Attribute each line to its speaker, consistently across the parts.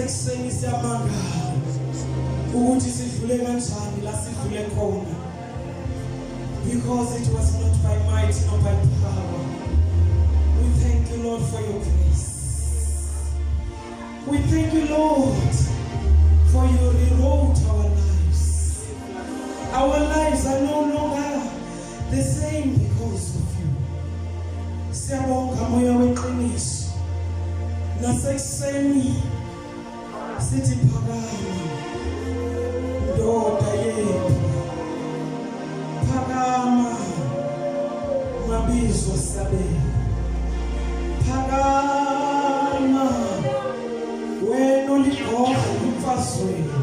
Speaker 1: nasekuseni siyamangala ukuthi sidlule kanjani la sidlule khona, because it was not by might nor by power. We thank you, Lord, for your grace. We thank you, Lord, for you rewrote our lives. Our lives are no longer the same because of you. Siyabonga moya weqiniso. Nasekuseni sithi phakama ndoda yethu, phakama mabizo sabela, phakama wena oligogo umfazi wenu.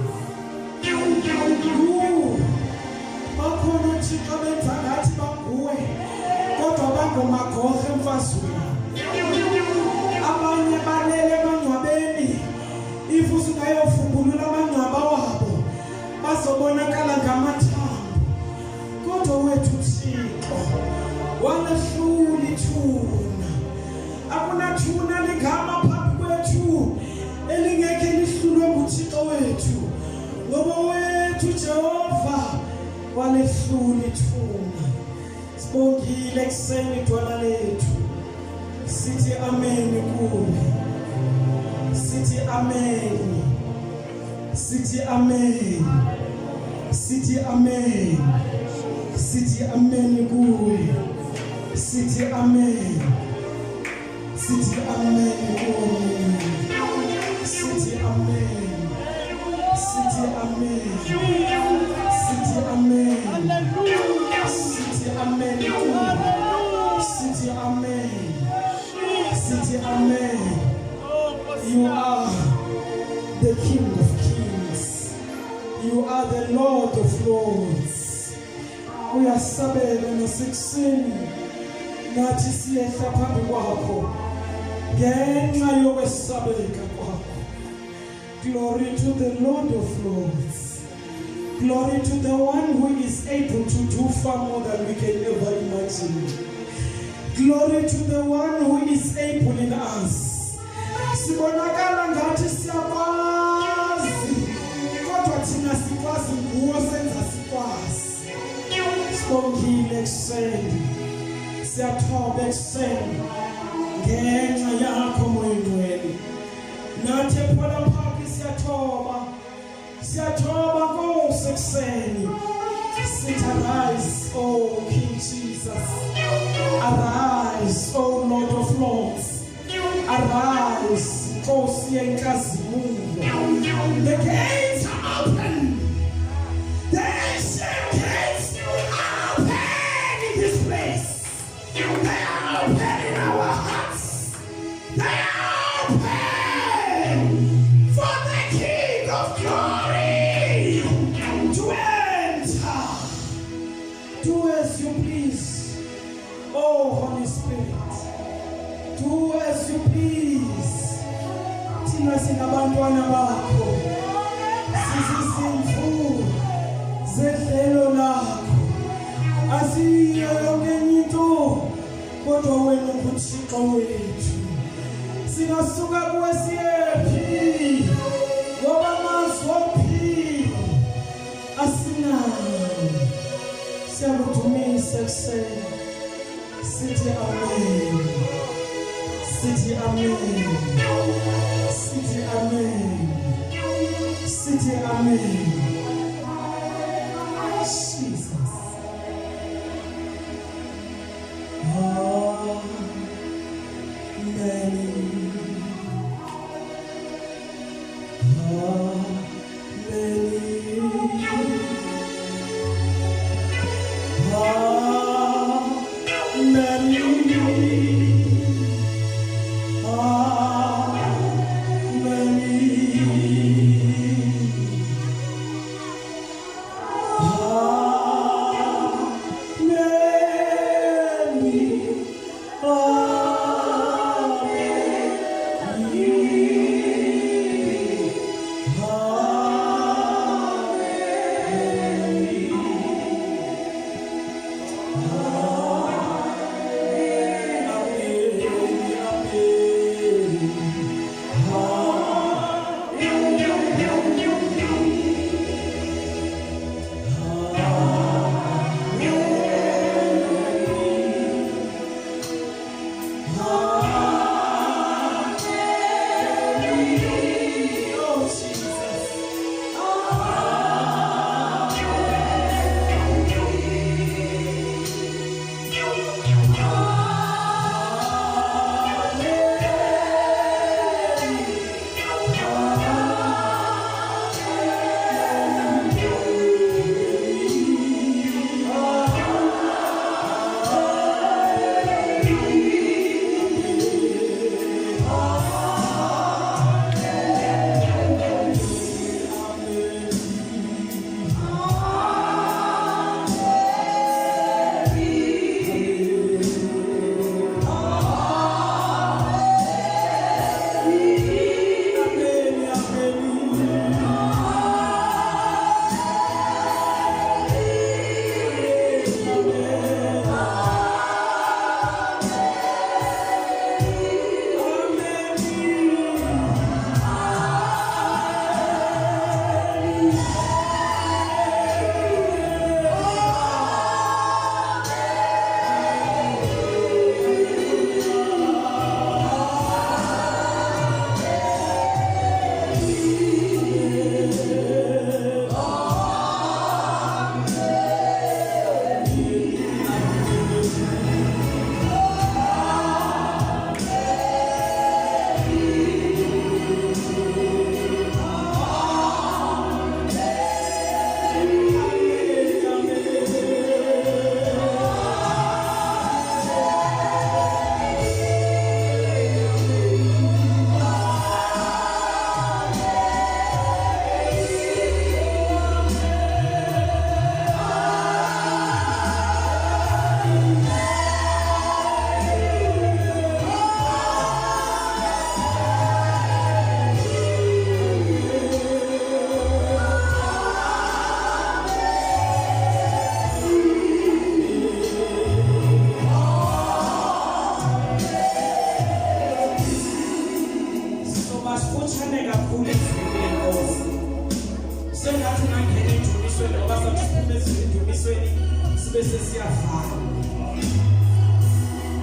Speaker 1: Bakhona uThixo benza ngathi banguwe kodwa bangumagogo umfazi wenu. Abanye balele emangcwabeni, if usingayofumbulula amangcwaba wabo bazobonakala ngamathambo, kodwa wethu Thixo walehlula ithuna. Akunathuna ligama phambi kwethu elingeke lihlulwe nguThixo wethu, ngoba wethu Jehova walehlula ithuna. Sibongile kuseni idwala lethu, sithi amen kuwe, sithi amen, sithi amen, sithi amen, sithi amen kuwe, sithi amen, sithi amen kuwe, sithi amen, sithi amen, sithi amen, sithi amen kuwe, sithi amen. City, amen. You are the King of Kings. You are the Lord of Lords. Uyasabela nasekuseni nathi siyehla phambi kwakho ngenxa yokwesabeka kwakho. Glory to the Lord of Lords. Glory to the one who is able to do far more than we can ever imagine. Glory to the one who is able in us. Sibonakala ngathi siyakwazi, kodwa thina sikwazi nguwe osenza sikwazi. Sibongile ekuseni, siyathoba ekuseni ngenxa yakho moya ngcwele. Nathi ePhola Park siyathoba Nkosi ekuseni. Sit, arise, oh King Jesus. Arise, oh Lord of Lords. Arise, Nkosi yenkazimulo. The gates are open. The ancient gates are open in this place. They are open in our hearts. They are open for the King of Glory to enter. Do as you please, oh Holy Spirit. Do as you please. Thina singabantwana bakho, sisisimfu zedlelo lakho. Asiyo yonke into kodwa wena nguThixo wethu. Singasuka kuwe siyephi ngoba amazwi ophi asinawo. Siyakudumisa ekuseni, sithi amen, sithi amen, sithi amen, sithi amen. Jesus. sengathi ungangena edumisweni ngoba sathi siphume edumisweni sibe sesiyavala.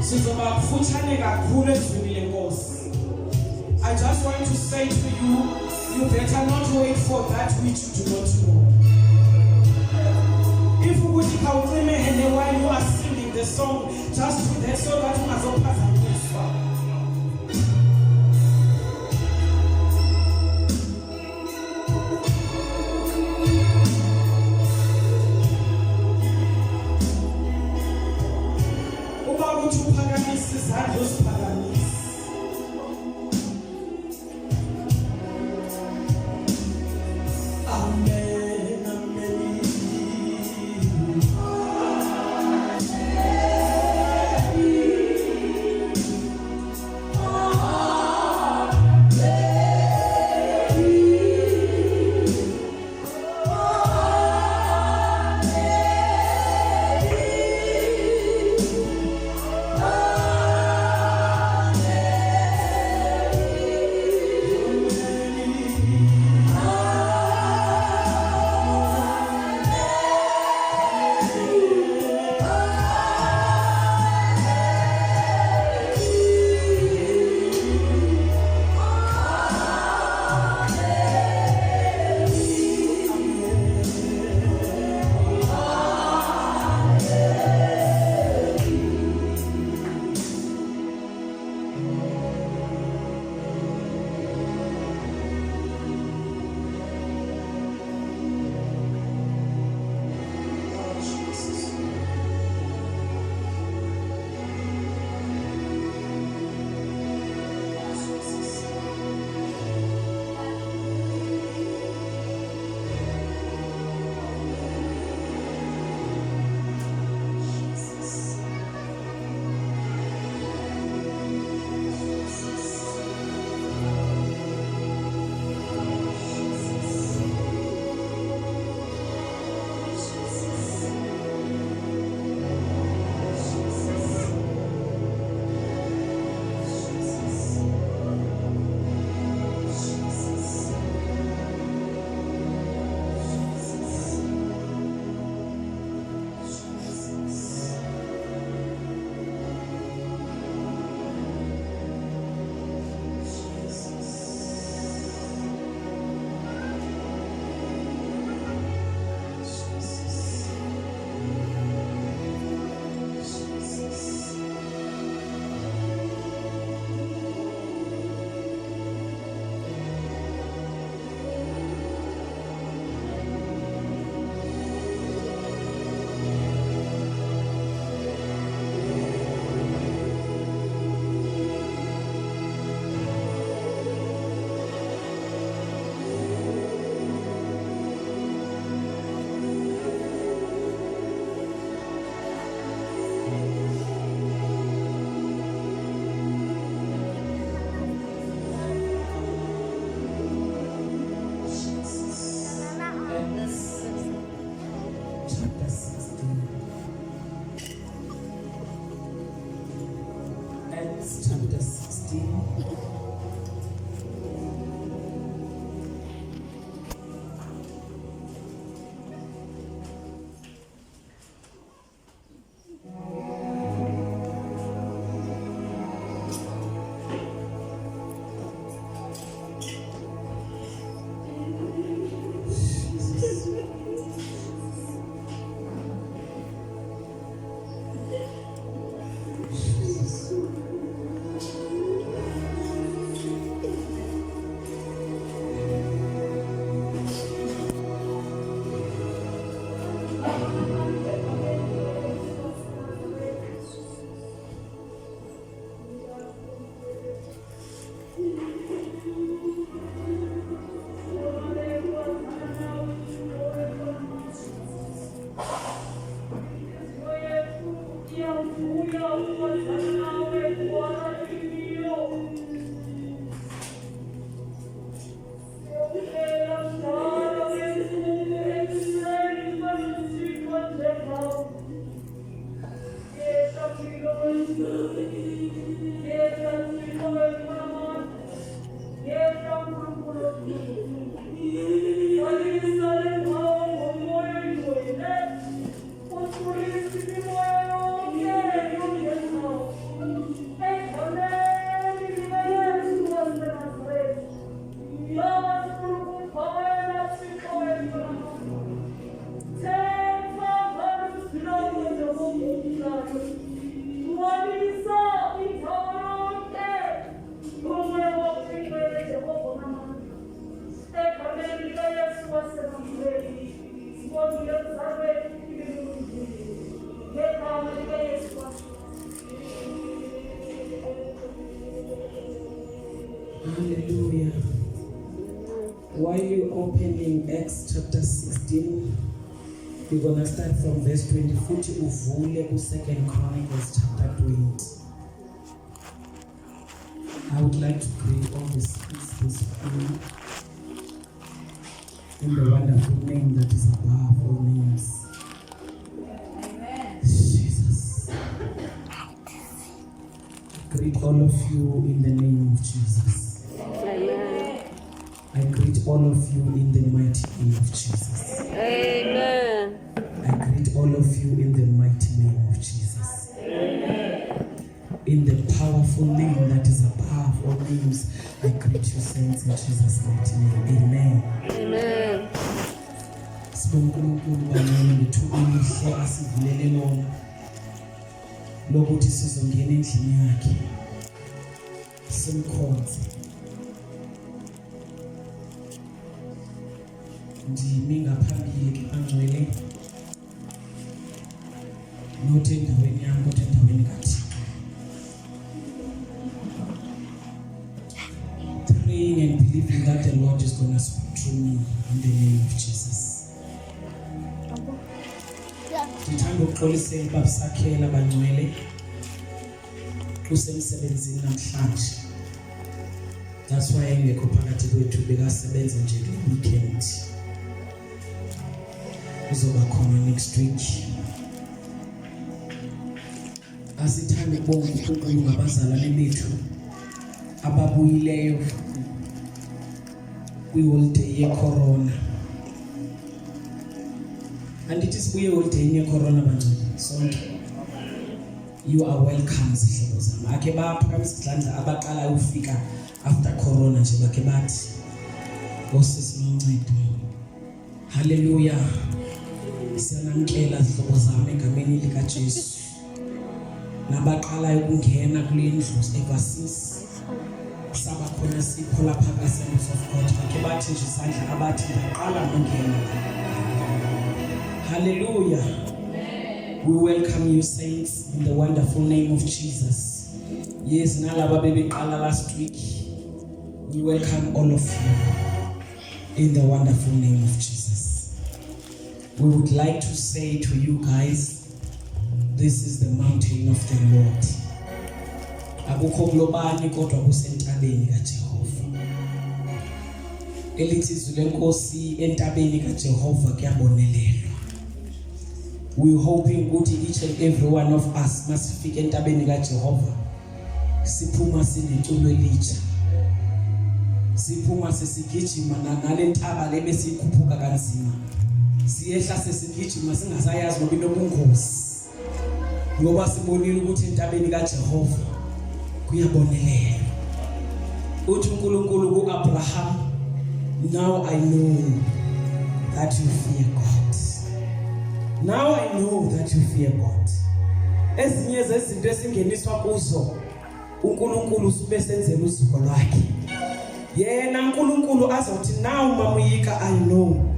Speaker 1: Sizoba kufutshane kakhulu ezwini lenkosi. I just want to say to you, you better not wait for that which you do not know. If you would while you are singing the song, just do that so that ungazophazanyiswa. Uba uthi uphakamisa izandla uziphakamisa. Amen, amen. in Acts chapter 16. We're going to start from verse 20. Futhi uvule ku 2 Chronicles chapter 20. I would like to greet all the saints this morning in the wonderful name that is above all names. Amen. Jesus. I greet all of you in the name of Jesus. Amen. I greet all of you in the mighty name of Jesus.
Speaker 2: Amen.
Speaker 1: I greet all of you in the mighty name of Jesus.
Speaker 2: Amen.
Speaker 1: In the powerful name that is above all names, I greet you, saints, in Jesus' mighty name. Amen.
Speaker 2: Amen.
Speaker 1: Sibonga uNkulunkulu banene ngethuba elihle asivulele lona lokuthi sizongena endlini yakhe simkhonze. Ndimi ngaphambili ke bangcwele nothi endaweni yami kodwa endaweni kaThixo. Praying and believing that the Lord is going to speak through me in the name of Jesus. Ngithanda ukuxolisela ubaba Sakhela bangcwele usemsebenzini namhlanje. That's why engekho phakathi kwethu bekasebenza nje le weekend. Uzoba khona next week. Asithanda ukubonga uNkulunkulu ngabazalwane bethu ababuyileyo kwi-holiday ye-corona. Andithi sibuye holiday ye-corona bangcwele sonke. You are welcome zihlobo zami. Akhe baphakamisa izandla abaqala ukufika after corona nje bakhe bathi Nkosi sinoncedo. Hallelujah. Siyanamkela zihlobo zami egameni likaJesu. Nabaqala ukungena kule ndlu eVasis. Saba khona sipho lapha kaSembuso of God. Bakhe bathi nje izandla abathi baqala ukungena. Hallelujah. We welcome you, saints, in the wonderful name of Jesus. Yes, nalaba bebeqala last week. We welcome all of you in the wonderful name of Jesus. We would like to say to you guys, this is the mountain of the Lord. Akukho kulobani kodwa kusentabeni kaJehova. Elithi izwi lenkosi entabeni kaJehova kuyabonelelwa. We're hoping ukuthi each and every one of us masifike entabeni kaJehova siphuma sineculo elitsha. Siphuma sesigijima nale ntaba le besikhuphuka kanzima. Siyehla sesigijima singasayazi ngoba inobungozi. Ngoba sibonile ukuthi entabeni kaJehova kuyabonelelwa. Uthi uNkulunkulu kuAbraham, now I know that you fear God. Now I know that you fear God. Ezinye zezinto esingeniswa kuzo uNkulunkulu sube senzela uzuko lwakhe. Yena uNkulunkulu azothi now mamuyika I know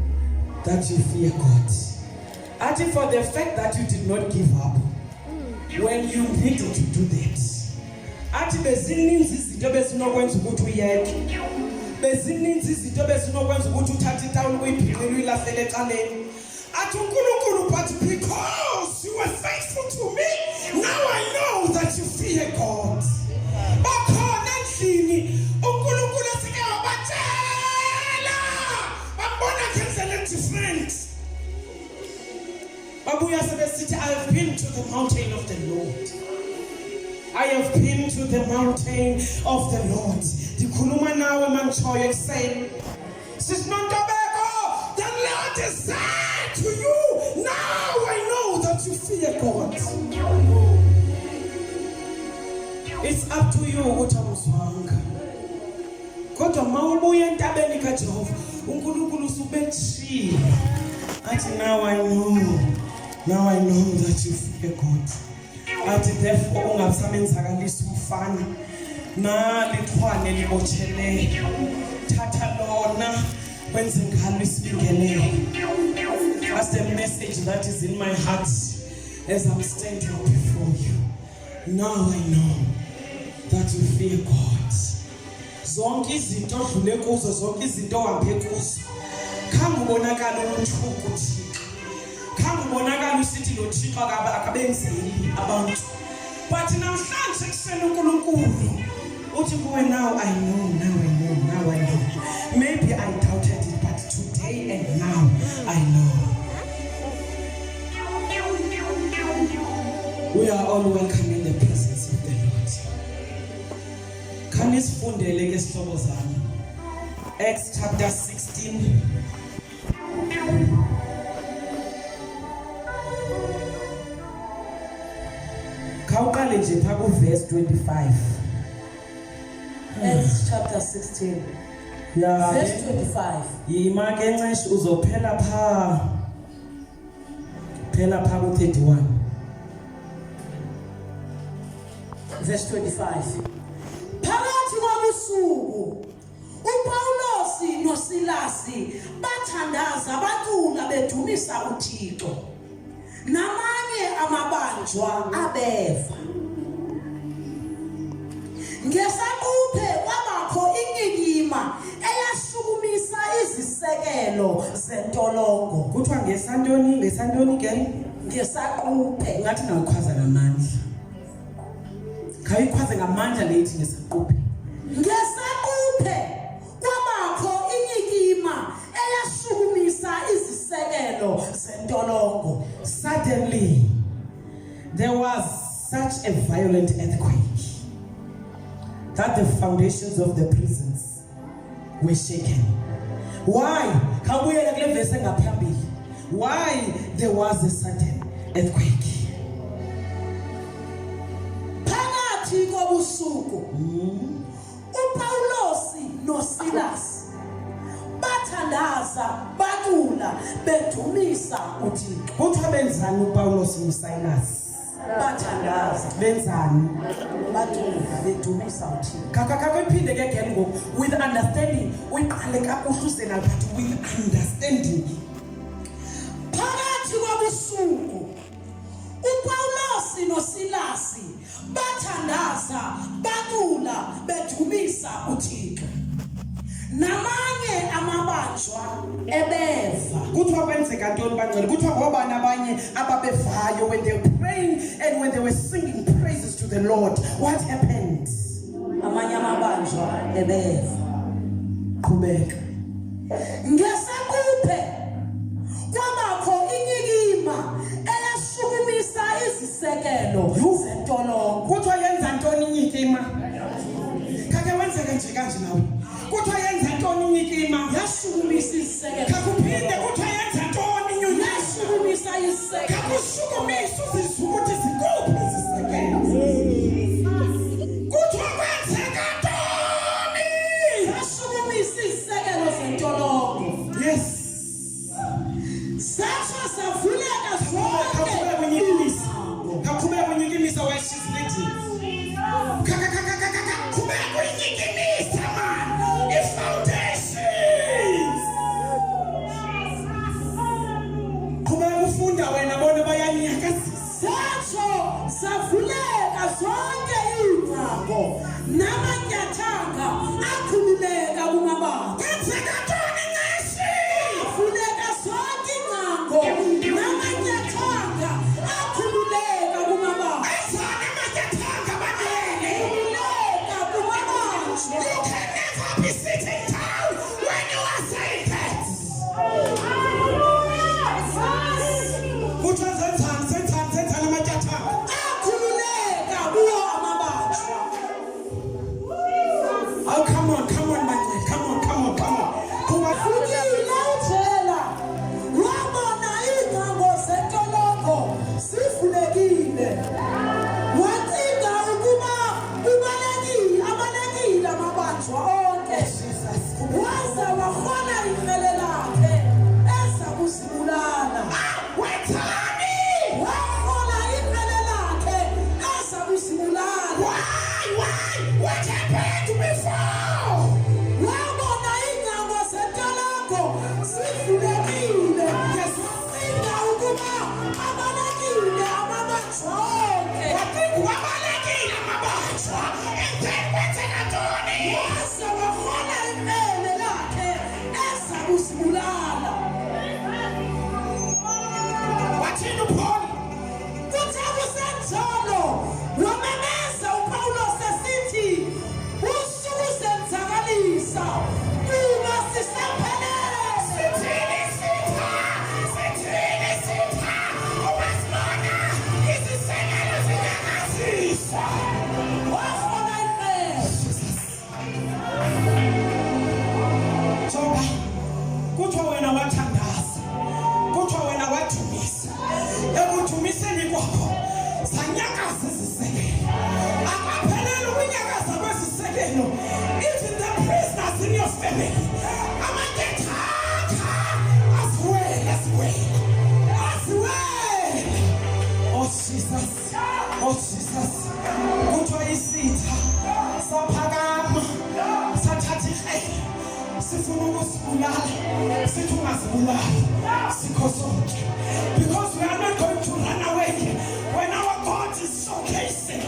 Speaker 1: that you fear God. Athi for the fact that you did not give up when you needed to do that. Athi bezininzi izinto bezinokwenza ukuthi uyeke. Bezininzi izinto bezinokwenza ukuthi uthathe itawuni uyibhiqile uyilahlele ecaleni. Athi uNkulunkulu, but because you were faithful to me, now I know that you fear God. Bakhona endlini uNkulunkulu esike wabatshela babona kenzele different. Babuya sebesithi I have been to the mountain of the Lord. I have been to the mountain of the Lord. Ndikhuluma nawe mangishoyo ekuseni. Sisinontobeko, the Lord is said to you, now I know that you fear God. It's up to you ukuthi awuzwanga. Kodwa mawubuya entabeni kaJehova, uNkulunkulu usubetshila. Athi now I know that you fear God. Athi therefore ungabusamenzakalisa umfana nalithwane libotsheleke. Thatha lona wenze ngalo isibingelelo. That's the message that is in my heart as I'm standing before you. Now I know that you fear God. Zonke izinto odlule kuzo, zonke izinto ohambe kuzo, khange ubonakala umthuku Thixo, khange ubonakala usithi lo Thixo akabenzeli abantu. But namhlanje ekuseni uNkulunkulu uthi kuwe, now I know. Maybe I doubted it, but today and now I know. We are all welcome in the presence of the Lord. Khani sifundele ke sihlobo zami. Acts chapter 16. Khawuqale nje pha ku verse 25.
Speaker 3: Acts chapter 16.
Speaker 1: Yeah.
Speaker 3: Verse 25.
Speaker 1: Yima ke nceshi uzophela pha ku 31.
Speaker 3: Verse 25. Phakathi kobusuku uPawulosi noSilasi bathandaza bacula bedumisa uThixo. Namanye amabanjwa abeva. Ngesaquphe kwabakho inyikima eyashukumisa izisekelo zentolongo.
Speaker 1: Kuthiwa ngesantoni ke?
Speaker 3: Ngesaquphe.
Speaker 1: Ngathi nawukhwaza ngamandla. Khawuyikhwaze ngamandla lethi ngesaquphe.
Speaker 3: Ngesaquphe kwabakho inyikima eyashukumisa izisekelo zentolongo.
Speaker 1: Suddenly there was such a violent earthquake that the foundations of the prisons were shaken. Why? Khawubuyele kule verse engaphambili. Why there was a sudden earthquake?
Speaker 3: Phakathi kobusuku uPawulosi noSilasi bathandaza bacula bedumisa uThixo.
Speaker 1: Kuthiwa benzani uPawulos noSilas?
Speaker 3: Bathandaza
Speaker 1: Benzani?
Speaker 3: bacula bedumisa uThixo.
Speaker 1: Kaka iphinde ke again ngoku with understanding. Uyiqale kakuhle usenal but with understanding.
Speaker 3: Phakathi kobusuku uPawulosi noSilasi bathandaza bacula bedumisa uThixo. Namanye amabanjwa ebeva.
Speaker 1: Kuthiwa kwenzeka ntoni bangcwele? Kuthiwa ngobani abanye ababevayo when they were praying and when they were singing praises to the Lord? What happened?
Speaker 3: Amanye amabanjwa ebeva.
Speaker 1: Qhubeka.
Speaker 3: Ngesaquphe kwabakho inyikima eyashukumisa izisekelo zentolongo.
Speaker 1: Kuthiwa yenza ntoni inyikima? Kake wenzeka nje kanje nawe. Kuthiwa yenza ntoni inyikima?
Speaker 3: Yashukumisa izisekelo.
Speaker 1: Kakuphinde kuthiwa yenza ntoni inyikima?
Speaker 3: Yashukumisa izisekelo.
Speaker 1: Kakushukumisa uzizwe ukuthi zikuphi izisekelo? Kuthiwa kwenzeka ntoni?
Speaker 3: Yashukumisa izisekelo zentolongo.
Speaker 1: Yes.
Speaker 3: Satsha savuleka zonke.
Speaker 1: Kakhubeka kwenyikimisa while she's leading. Kakhubeka kwenyikimisa man. I-foundations. Khubeka ufunda wena bona bayanyakazisa.
Speaker 3: Satsha savuleka zonke iingcango namanyathanga akhululeka kumabanga.
Speaker 1: Kwenzeka ntoni nesi?
Speaker 3: Savuleka zonke iingcango namanyathanga akhululeka kumabanga.
Speaker 1: Ezona amanyathanga babele.
Speaker 3: Akhululeka kumabanga.
Speaker 1: You can never be sitting down when you are saying that. Kuthiwa zenzani amanyathanga.
Speaker 3: Akhululeka kuwo amabanjwa.
Speaker 1: Oh, come on, Manuel. Come on. family. Amangethatha asiwele oh Jesus kuthiwa isitha saphakama sathatha ihlelo sifuna ukusibulala sithi ungazibulali sikho sonke because we are not going to run away when our God is showcasing,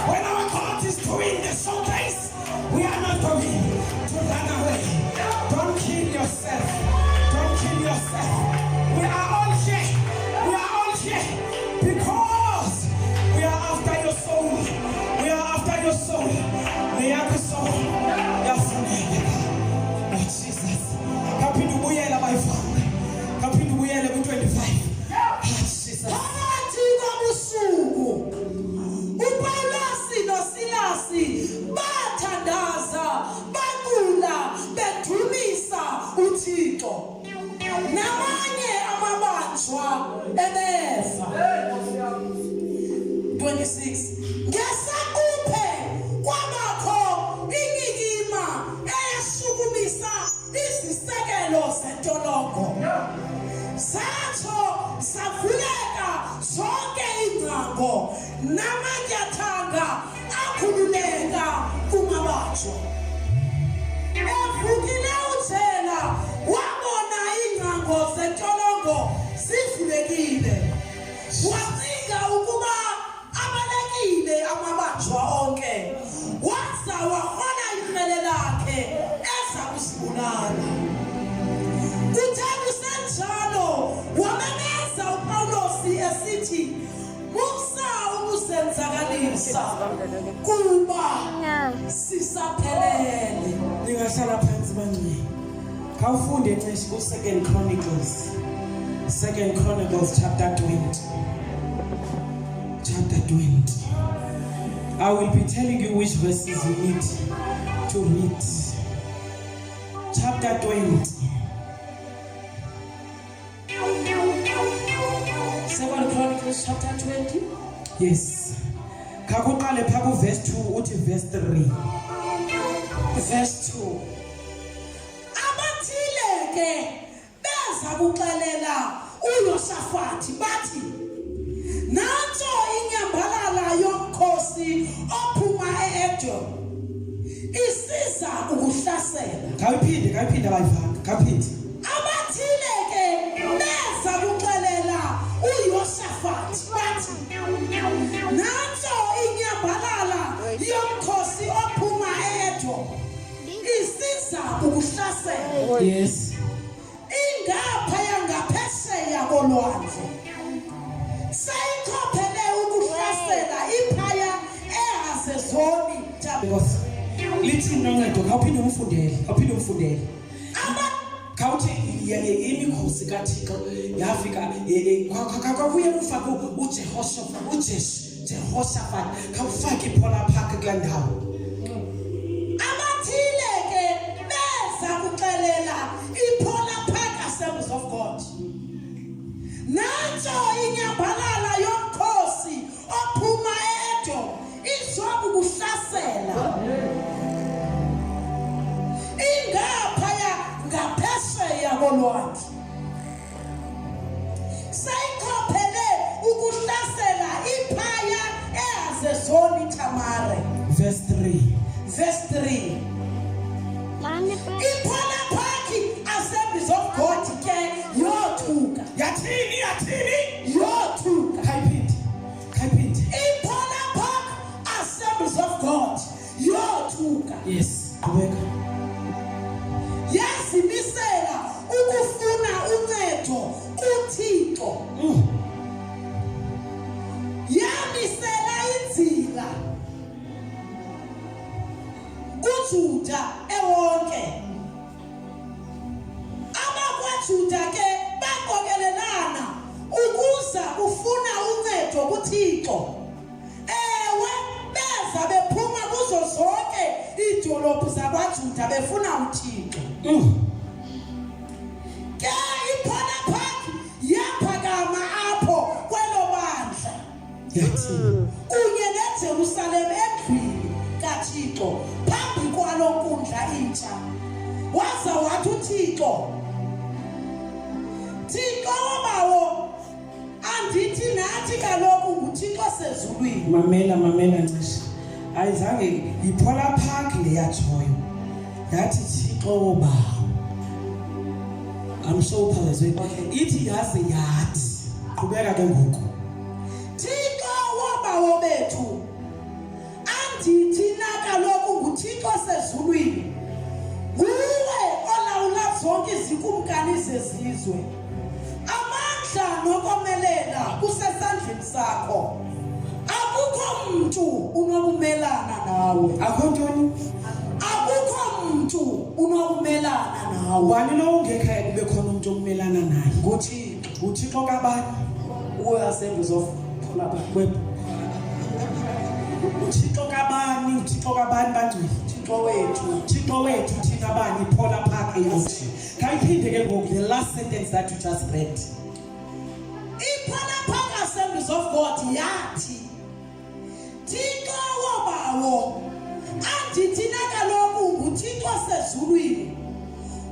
Speaker 1: when our God is doing the showcase. We are not going to run away. Don't kill yourself. We are all here because we are after your soul. Neyakho soul yafuneka. Oh Jesus. Kaphinda ubuyela bayifana. Kaphinda ubuyele ku-25. Jesus.
Speaker 3: Phakathi kobusuku uPawulos noSilasi bathandaza bacula bedumisa uThixo namanye amabanjwa ebefa 26 ngesakuphe kwabakho inyikima eyashukumisa izisekelo zentolongo satho savuleka zonke ingcango namanyathanga akhululeka kumabanjwa evukile uthela wabona ingcango zentolongo zivulekile wacinga ukuba abalekile amabanjwa onke waza wahola ihlele lakhe eza kusibulala kuthe kusenjalo wamemeza uPawulos esithi musa ukusenzakalisa kuba sisaphelele.
Speaker 1: Ningahlala phansi banye. Khawufunde ncishe ku-2 Chronicles chapter 20. I will be telling you which verses you need to read. Chapter 20.
Speaker 3: 2 Chronicles chapter 20.
Speaker 1: Yes. Kakuqale pha ku verse 2 uthi verse 3.
Speaker 3: Verse 2. Abathile ke beza kuxelela uYoshafati bathi nanto inyambalala yomkhosi ophuma eEdom isiza ukuhlasela.
Speaker 1: Kayiphinde bayifaka. Kaphinde.
Speaker 3: Abathile ke beza kuxelela uYoshafati bathi nanto inyambalala yomkhosi ophuma eEdom isiza ukuhlasela.
Speaker 1: Yes.
Speaker 3: Ingapha yangaphesheya kolwandle sayikhophele ukuhlasela iphaya eHazezoni.
Speaker 1: Because lithi noncedo khawuphinde umfundele. Khawuthi imikhosi kaThixo yafika kwakuye ufake uJehoshaphat khawufake iPolar Park kula ndawo.
Speaker 3: Abathile ke beza kuxelela iPolar Park Assemblies of God nanto inyambalala yomkhosi ophuma eEdom izokuhlasela ingapha ngaphesheya kolwandle sayikhophele ukuhlasela iphaya eHazezoni Tamare.
Speaker 1: Verse 3.
Speaker 3: iPolar Park Assemblies of God ke yothuka
Speaker 1: Yathini.
Speaker 3: yothuka
Speaker 1: Kayiphinde.
Speaker 3: iPolar Park Assemblies of God yothuka
Speaker 1: Yes. Qhubeka.
Speaker 3: yazimisela ukufuna uncedo kuThixo yamisela inzila kuJuda ewonke. AbakwaJuda ke baqokelelana ukuza kufuna uncedo kuThixo. Ewe beza bephuma kuzo zonke idolophu zakwaJuda befuna uThixo. Ke iPolar Park yaphakama apho kwelo bandla.
Speaker 1: Yathini.
Speaker 3: Kunye neJerusalem endlwini kaThixo phambi kwalo nkundla intsha waza wathi uThixo wabawo andithi nathi kaloku nguThixo sezulwini.
Speaker 1: Mamela ncishe. Ayizange iPolar Park leyajoyo. Yathi Thixo wobawo. I'm so phezwe. Ithi yaze yathi. Qhubeka ke ngoku.
Speaker 3: Thixo wabawo bethu andithi na kaloku nguThixo sezulwini. Nguwe olawula zonke izikumkani zezizwe. Amandla nokomelela kusesandleni sakho. Akukho mntu unokumelana nawe.
Speaker 1: Akho ntoni?
Speaker 3: Akukho mntu unokumelana nawe.
Speaker 1: Wani lo ungekhaya kube khona umuntu omelana naye?
Speaker 3: nguThixo
Speaker 1: kabani?
Speaker 3: Assemblies of Polar Park.
Speaker 1: uThixo kabani bangcwele? Thixo wethu thina bani Polar Park eyothi. Kayiphinde ke ngoku the last sentence that you just read.
Speaker 3: Polar Park Assemblies of God yathi Thixo wobawo andithi na kaloku nguThixo sezulwini.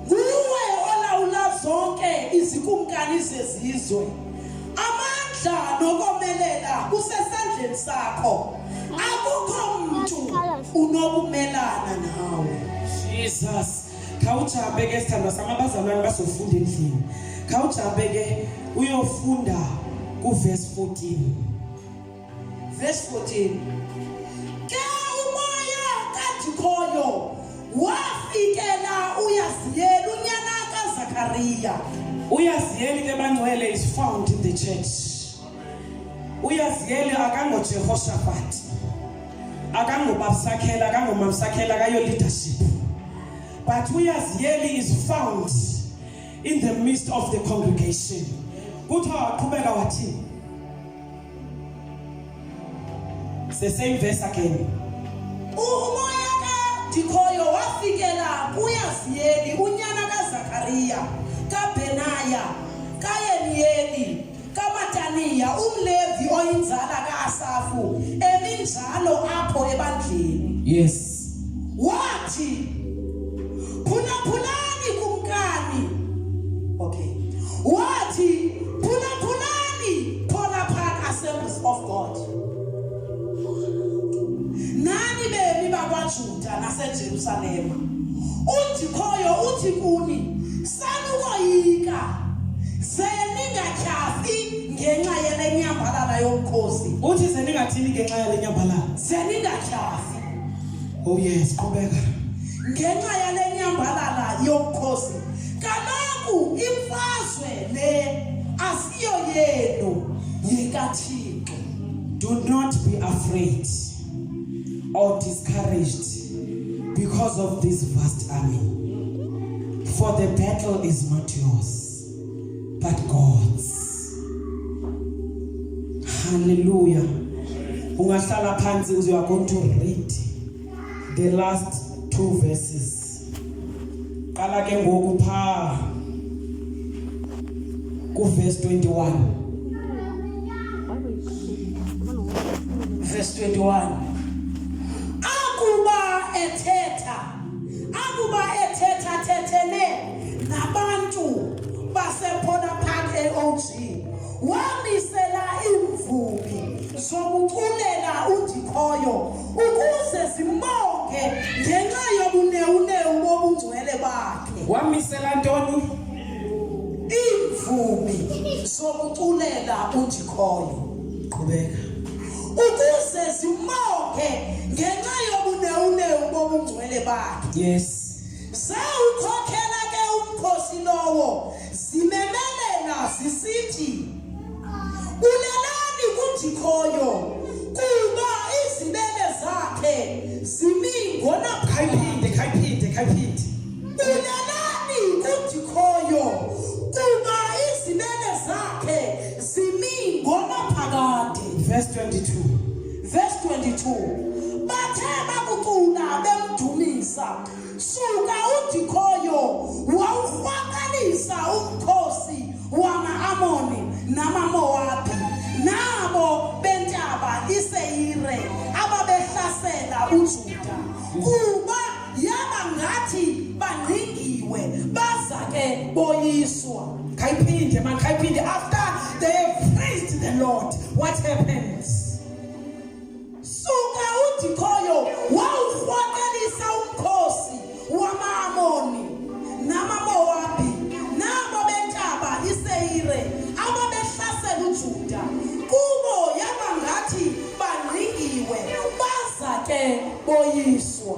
Speaker 3: Nguwe olawula zonke izikumkani zezizwe. Amandla nokomelela kusesandleni sakho. Akukho mntu unokumelana nawe.
Speaker 1: Jesus. Khawujabe ke sithandwa samabazalwane basofunda endlini. Khawujabe ke uyofunda kuverse 14.
Speaker 3: Verse 14. Ke umoya kaThixo wafikela uYaziyeli unyana kaZakhariya.
Speaker 1: uYaziyeli ke bangcwele is found in the church. uYaziyeli akangoJehoshaphat. Akangobasakhela, akangomamsakhela kayo leadership. But uYaziyeli is found in the midst of the congregation. Kuthiwa waqhubeka wathi. The same verse again.
Speaker 3: Umoya kaThixo wafikela kuYaziyeli unyana kaZakhariya, kaBenaya, kaYeniyeli, kaMataniya umLevi oyinzala kaAsafu eminjalo apho ebandleni.
Speaker 1: Yes.
Speaker 3: Wathi phulaphulani kumkani. Okay. Wathi phulaphulani Polar Park Assemblies of God. Nani bemi bakwaJuda naseJerusalema. uThixo uthi kuni sanukoyika zeningatyhafi ngenxa yale nyambalala yomkhosi.
Speaker 1: Uthi zeningathini ngenxa yale nyambalala?
Speaker 3: Zeningatyhafi.
Speaker 1: Oh yes, qhubeka.
Speaker 3: Ngenxa yale nyambalala yomkhosi. Kaloku imfazwe le asiyo yenu yikaThixo.
Speaker 1: Do not be afraid or discouraged because of this vast army. For the battle is not yours, but God's. Hallelujah. Ungahlala phansi, you are going to read the last 2 verses. Qala ke ngoku pha ku verse 21.
Speaker 3: Verse 21. Akuba ethetha thethene nabantu basePolar Park AOG wamisela imvumi zokuculela uThixo ukuze zimonge ngenxa yobunewunewu bobungcwele bakhe.
Speaker 1: Wamisela ntoni?
Speaker 3: Imvumi zokuculela uThixo.
Speaker 1: Qhubeka.
Speaker 3: Ukuze zimonge ngenxa yobunewunewu bobungcwele bakhe.
Speaker 1: Yes.
Speaker 3: Sawukhokhela ke umkhosi lowo zimemelela zisithi ulelani kuThixo kuba izibele zakhe zimi ngona.
Speaker 1: Khayiphinde.
Speaker 3: Ulelani kuThixo kuba izibele zakhe zimi ngona phakade.
Speaker 1: Verse 22.
Speaker 3: Verse 22. Bathe bakucula bemdumisa. Suka uThixo wawufakalisa umkhosi wama-Amoni namaMowabi nabo bentaba iSeyire ababehlasela uJuda kuba yaba ngathi bangqingile boyiswa.
Speaker 1: Khayiphinde man, khayiphinde. After they have praised the Lord, what happens?
Speaker 3: Suka uDikhoyo wawurhwakelisa umkhosi wama-Amoni namaMowabi nabo bentaba iSeyire ababehlasela uJuda. Kubo yaba ngathi bangqikiwe baza ke boyiswa.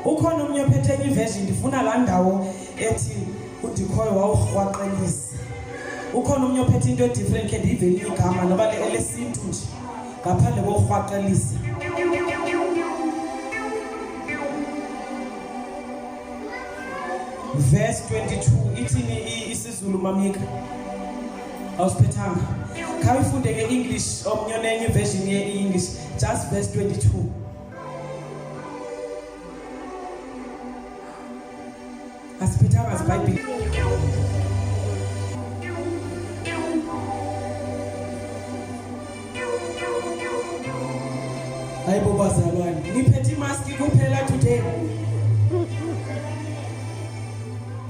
Speaker 1: Ukhona omnye ophethe enye iversion ndifuna laa ndawo ethi uDikhoyo wawurhwaxelisa. Ukhona omnye ophethe into different ke ndiyive elinye igama noba elesintu nje ngaphandle kokurhwaxelisa. Verse 22 ithini isiZulu mamika? Awusiphethanga. Khawufunde nge-English omnye nenye version ye-English, just verse 22. Asiphethanga isiBhayibhile. Hayibo bazalwane, niphethe imaski kuphela today.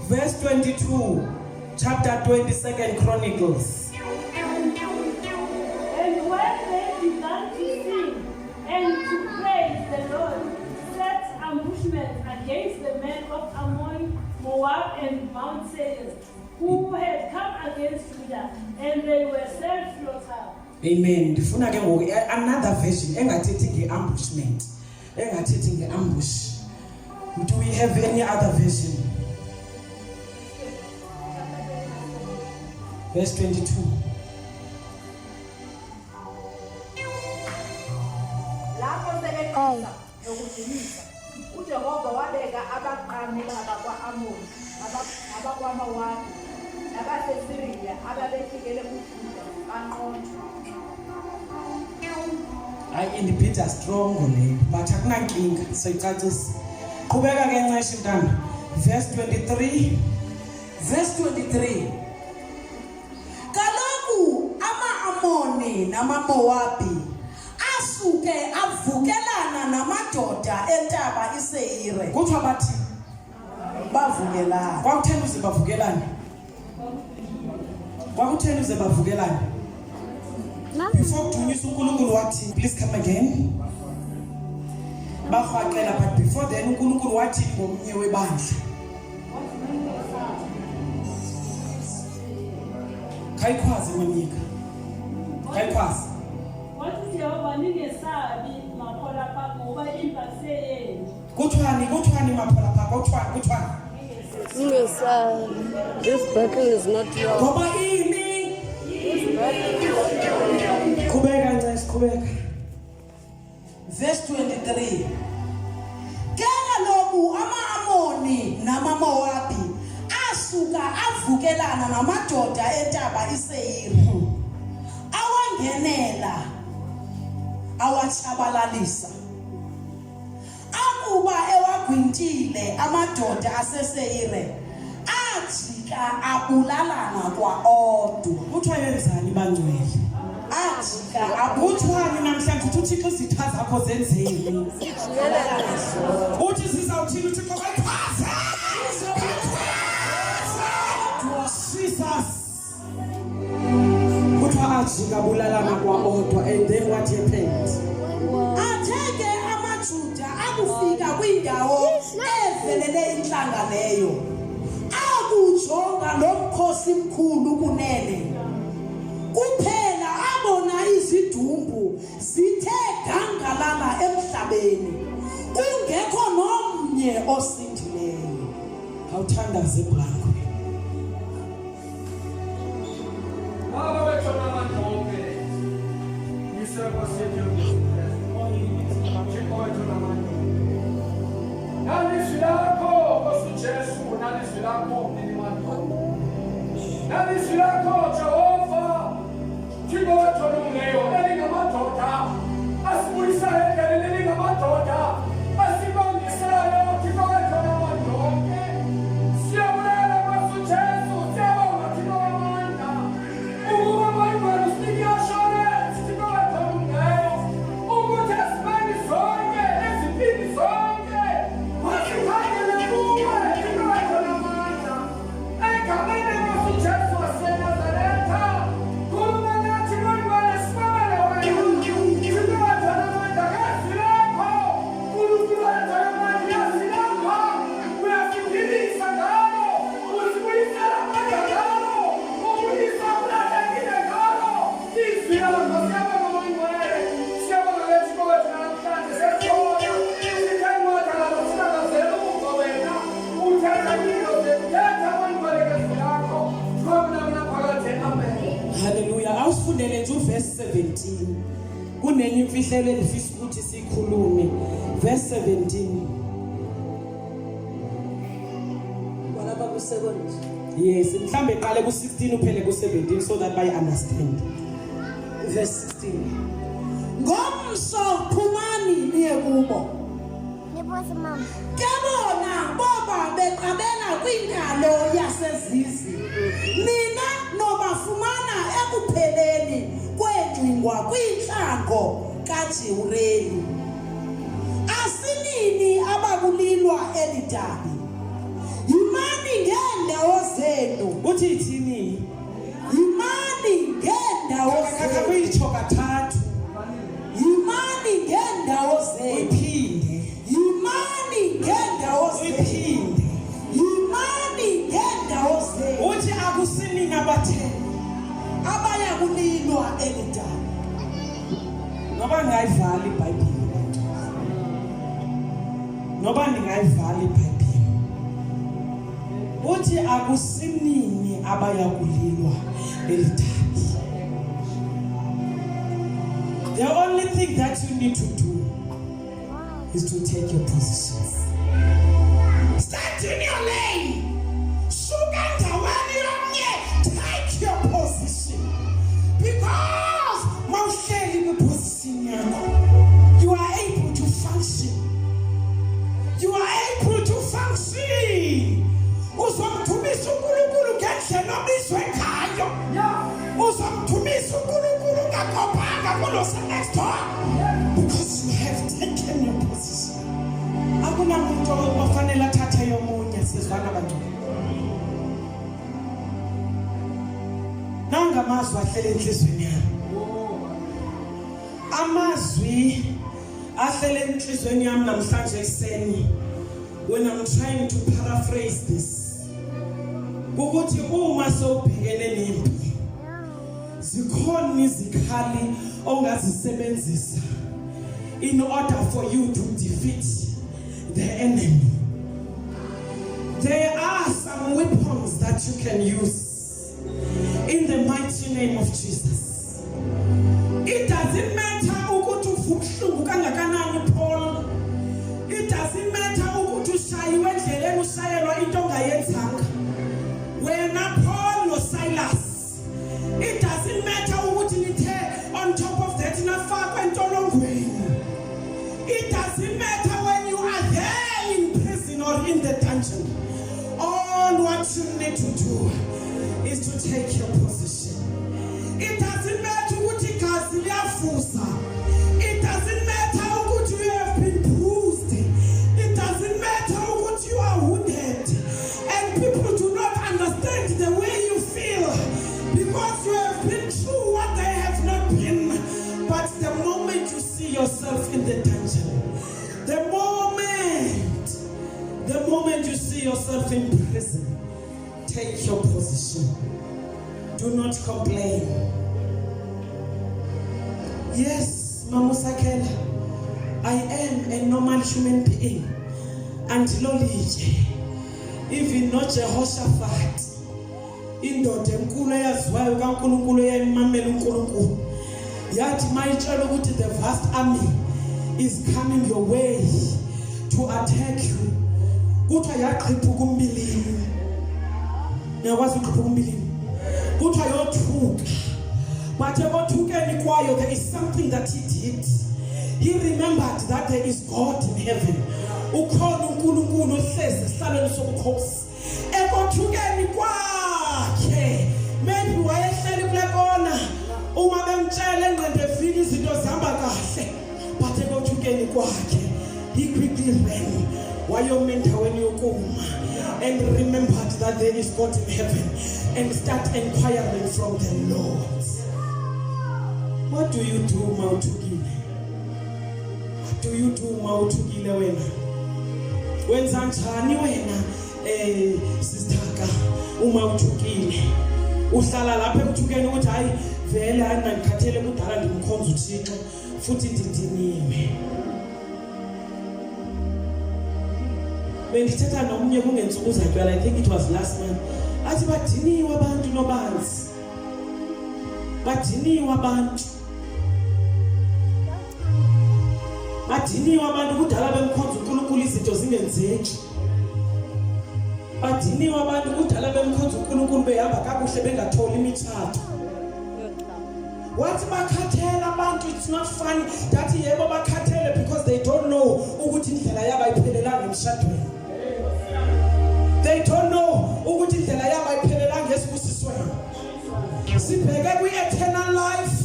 Speaker 1: Verse 22, chapter 22 Chronicles.
Speaker 4: And when they began to sing and to praise the Lord, set ambushments against the men of Ammon, Moab, and Mount Seir, who had come against Judah, and they were self-slaughtered.
Speaker 1: Amen. Ndifuna ke ngoku another version engathethi nge-ambushment, engathethi nge-ambush. Do we have any other version? Verse 22.
Speaker 5: Lapho sebeqala nokudinisa uJehova wabeka abaqami bakwa-Amoni abakwaMowabi nabaseSiriya ababefikele uJuda baqonda.
Speaker 1: Hayi indiphetha strong leyo but akunankinga soyicacisa. Qhubeka ke nceshe mntana. Verse 23.
Speaker 3: Verse 23. Kaloku ama-Amoni namaMowabi asuke avukelana namadoda entaba iSeyire.
Speaker 1: Kuthiwa bathi
Speaker 3: Bavukelana.
Speaker 1: kwakutheni uze bavukelane? Kwakutheni uze bavukelane? Before kudunyiswa uNkulunkulu wathi, please come again. Barhwaxela, but before then uNkulunkulu wathi ngomnye webandla. Khayikhwaze manika. Khayikhwaze.
Speaker 4: Wathi Jehova ningesabi makhola phambi ngoba impase yenu.
Speaker 1: Kuthiwani maphola phakho? Kuthiwani?
Speaker 2: This battle is not yours.
Speaker 1: Ngoba ini? Qhubeka ncesi, qhubeka.
Speaker 3: Verse 23. Ke kaloku ama-Amoni namaMowabi asuka avukelana namadoda entaba iSeyire. Awangenela awatshabalalisa. Akuba ewagwintile amadoda aseSeyire ajika abulalana kwa-odwa.
Speaker 1: Kuthiwa yenzani bangcwele?
Speaker 3: Ajika abulalana.
Speaker 1: Kuthiwani namhlanje uthi uThixo izitha zakho zenzeni? Uthi zizawuthini uThixo kayikhwaze? Jesus. Kuthiwa ajika abulalana kwa-odwa and then what happened?
Speaker 3: Athe amaJuda akufika kwindawo evelele inhlanga leyo. Akujonga lomkhosi mkhulu kunene. Kuphela abona izidumbu zithe gangalala emhlabeni. Kungekho nomnye osindileyo.
Speaker 1: Awuthandaze blanco.
Speaker 6: Egameni
Speaker 1: asifundele nje uverse 17. Kunenye imfihlelo elifisa ukuthi sikhulume. Verse 17.
Speaker 2: Walapha ku-second.
Speaker 1: Yes, mhlambe qale ku16 uphele ku17 so that I understand. Verse 16.
Speaker 3: Ngomso phumani niye kubo. Kebona boba beqabela kwingalo yasezizi. Nina nobafumana ekupheleni kwengcingwa kwinhlango kaJewureli. Asinini abakulilwa elidabi. Yimani ngendawo zenu.
Speaker 1: Uthi ithini?
Speaker 3: Yimani ngendawo zenu.
Speaker 1: Akakuyitsho kathathu.
Speaker 3: Yimani ngendawo zenu.
Speaker 1: Uyiphinde.
Speaker 3: Yimani ngendawo zenu.
Speaker 1: Uyiphinde.
Speaker 3: Yimani ngendawo zenu.
Speaker 1: Uthi akusinini abathe
Speaker 3: Abaya kulilwa elidabi.
Speaker 1: noba ngayivala iBhayibheli bantu. Noba ningayivala iBhayibheli. Uthi akusinini abaya kulilwa elidabi. The only thing that you need to do is to take your positions. Stand in your lane. Take your position. Because you are able to function. You are able to function. Uzomthumisa uNkulunkulu ngendlela obizwe ngayo. Uzomthumisa uNkulunkulu ngakhophanga kulo next door. Because you have taken your position. Akunamuntu ofanele athathe yomunye sizwana abantu. Nanga amazwi ahlele enhlizweni yami. Amazwi ahlele enhlizweni yami namhlanje ekseni when I'm trying to paraphrase this. Ukuthi uma sowubhekene nempi zikhona izikhali ongazisebenzisa in order for you to defeat the enemy. There are some weapons that you can use in the mighty name of Jesus. It doesn't matter ukuthi uvubuhlungu kangakanani Paul. It doesn't matter ukuthi ushayiwe endleleni ushayelwa into ongayenzanga. Wena Paul no Silas. It doesn't matter ukuthi nithe on top of that nafakwa entolongweni. It doesn't matter when you are there in prison or in the dungeon. All what you need to do is to take your position. It doesn't matter ukuthi igazi liyafuza. It doesn't matter ukuthi you have been bruised. It doesn't matter ukuthi you are wounded. And people do not understand the way you feel because you have been through what they have not been. But the moment you see yourself in the dungeon, the moment you see yourself in prison, take your position. Do not complain. Yes, Mamusakela, I am a normal human being. Until even not Jehoshaphat, indoda enkulu eyaziwayo kaNkulunkulu eyayimamela uNkulunkulu yathi mayitshela ukuthi the vast army is coming your way to attack you. Kuthiwa yaqhiphuka umbilini. Niyakwazi uqhiphuka umbilini. Kuthiwa yothuka. But ebothukeni kwayo there is something that he did. He remembered that there is God in heaven. Ukhona uNkulunkulu ohlezi esihlalweni sobukhosi. Ebothukeni kwakhe maybe wayehleli kule kona uma bemtshela engqondo efika izinto zihamba kahle. But ebothukeni kwakhe he quickly ran. Wayoma endaweni yokuma and remembered that there is God in heaven and start inquiring from the Lord. What do you do mawuthukile? What do you do mawuthukile wena? Wenza njani wena sisithaka uma uthukile? Uhlala lapha ekuthukeni ukuthi hayi vele angikhathele kudala ngimkhonza uThixo futhi ndidiniwe. Bengithetha nomnye kungensuku zatyala, I think it was last month. Athi badiniwe abantu nobanzi. badiniwe abantu kudala bemkhonza uNkulunkulu izinto zingenzeki. Badiniwe abantu kudala bemkhonza uNkulunkulu behamba kakuhle bengatholi imitshato. Wathi bakhathela abantu, it's not funny that yebo bakhathele because they don't know ukuthi indlela yabo ayiphelelanga emshadweni. They don't know ukuthi indlela yabo ayiphelelanga esibusisweni. Sibheke kwi-eternal life,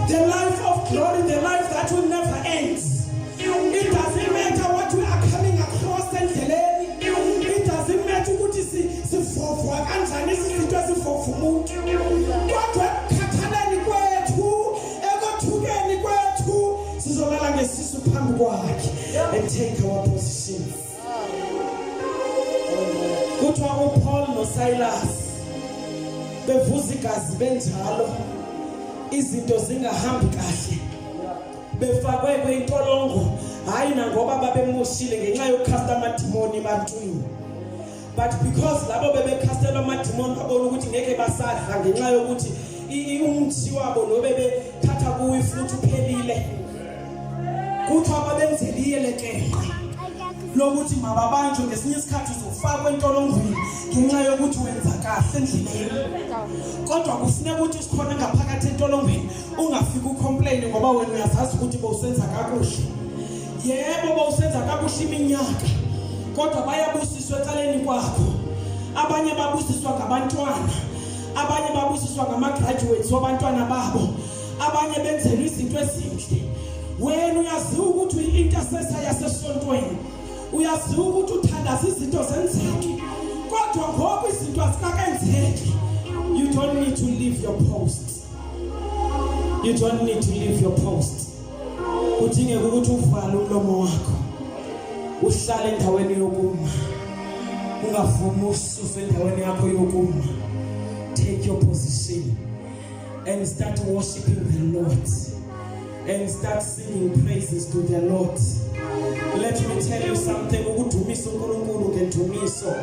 Speaker 1: the life of glory, the life that will never end. It doesn't matter what we are coming across endleleni. It doesn't matter ukuthi sivovwa kanjani izinto ezivovwa umuntu. Kodwa ekukhathaleni kwethu, ekothukeni kwethu, sizolala ngesisu phambi kwakhe and take our position. Kuthiwa uPaul noSilas bevuza igazi benjalo, izinto zingahambi kahle, befakwe kwintolongo, hayi na ngoba babemoshile ngenxa yokucasta amadimoni ebantwini, but because labo bebecastela amadimoni babona ukuthi ngeke basadla ngenxa yokuthi umthi wabo nobebethatha kuwi futhi uphelile. Kuthiwa babenzeliye lekenqe lokuthi mababanjwe ngesinye isikhathi uzofakwa entolongweni ngenxa yokuthi wenza kahle endleleni. Kodwa kufuneka ukuthi sikhona ngaphakathi entolongweni ungafika ucomplain ngoba wena uyazazi ukuthi bowusenza kakuhle. Yebo bowusenza kakuhle iminyaka, kodwa bayabusiswa eceleni kwakho. Abanye babusiswa ngabantwana, abanye babusiswa ngama-graduates wabantwana babo, abanye benzelwe izinto ezinhle. Wena uyaziwa ukuthi uyi-intercessor yasesontweni, uyaziwa ukuthi uthandaza izinto zenzeke, kodwa ngoba izinto azikakenzeki, you don't need to leave your post. You don't need to leave your post. Kudingeka ukuthi uvale umlomo wakho, uhlale endaweni yokuma, ungavumi ususwe endaweni yakho yokuma. Take your position and start worshiping the Lord and start singing praises to the Lord. Let me tell you something. Ukudumisa uNkulunkulu ngendumiso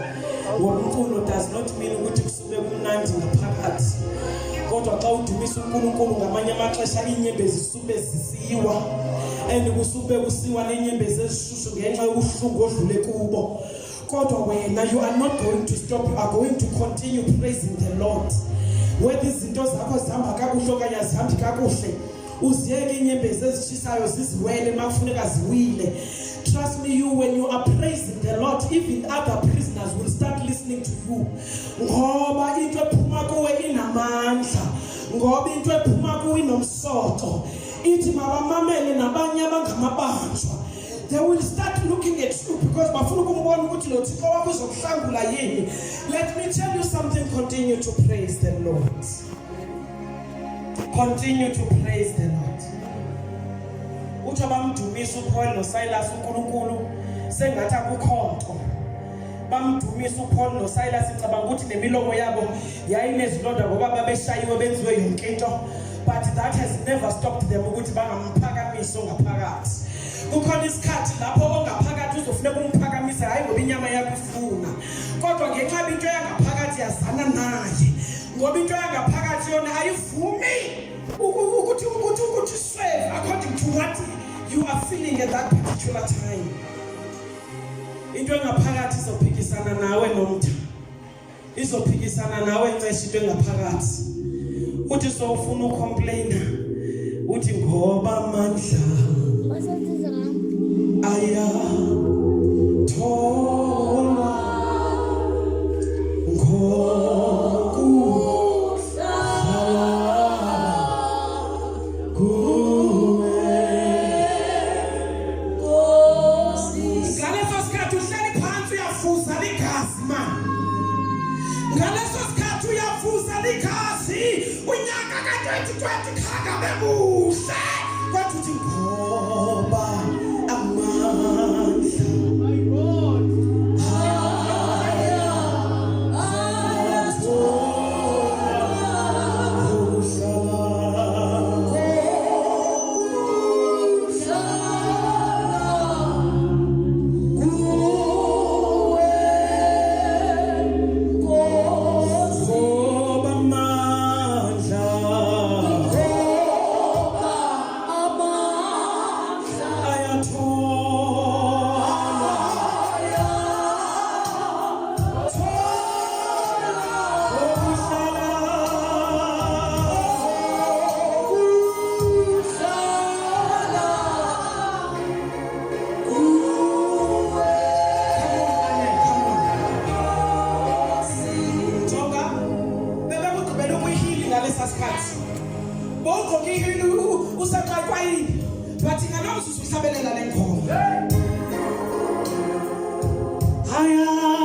Speaker 1: wonkulunkulu does not mean ukuthi kusube kumnandi ngaphakathi. Kodwa xa udumisa uNkulunkulu ngamanye amaxesha inyembezi zisube zisiwa, and kusube kusiwa nenyembezi ezishushu ngenxa yobuhlungu odlule kubo. Kodwa wena, you are not going to stop, you are going to continue praising the Lord. Whether izinto zakho zihamba kakuhle okanye azihambi kakuhle, uziyeke inyembezi ezishisayo ziziwele makufuneka ziwile. Trust me, when you are praising the Lord, even other prisoners will start listening to you. Ngoba into ephuma kuwe inamandla, ngoba into ephuma kuwe inomsoco. Ithi mabamamele nabanye abangamabanjwa. They will start looking at you because bafuna ukumbona ukuthi lo Thixo wakho uzokuhlangula yini. Let me tell you something, continue to praise the Lord. Continue to praise the Lord. Uthi bamdumisa uPaul noSilas uNkulunkulu sengathi akukhonto. Bamdumisa uPaul noSilas icabanga ukuthi nemilomo yabo yayinezilonda ngoba babeshayiwe benziwe yonke into, but that has never stopped them ukuthi bangamphakamisa ngaphakathi. Kukhona isikhathi lapho ongaphakathi uzofuneka umphakamisa hayi ngoba inyama yakho ifuna, kodwa ngenxa into yangaphakathi yazana naye, ngoba into yangaphakathi yona ayivumi ukuthi serve according to what you are feeling at that particular time. Into yangaphakathi izophikisana nawe nomtha, izophikisana nawe ncesha into yangaphakathi. Uthi sowufuna ucomplaina, uthi ngoba amandla aya thola ngalesa sikhathi. Bogqokile usaqaqwayile. Bathi ngalowo usuhlabelela lengoma. Haya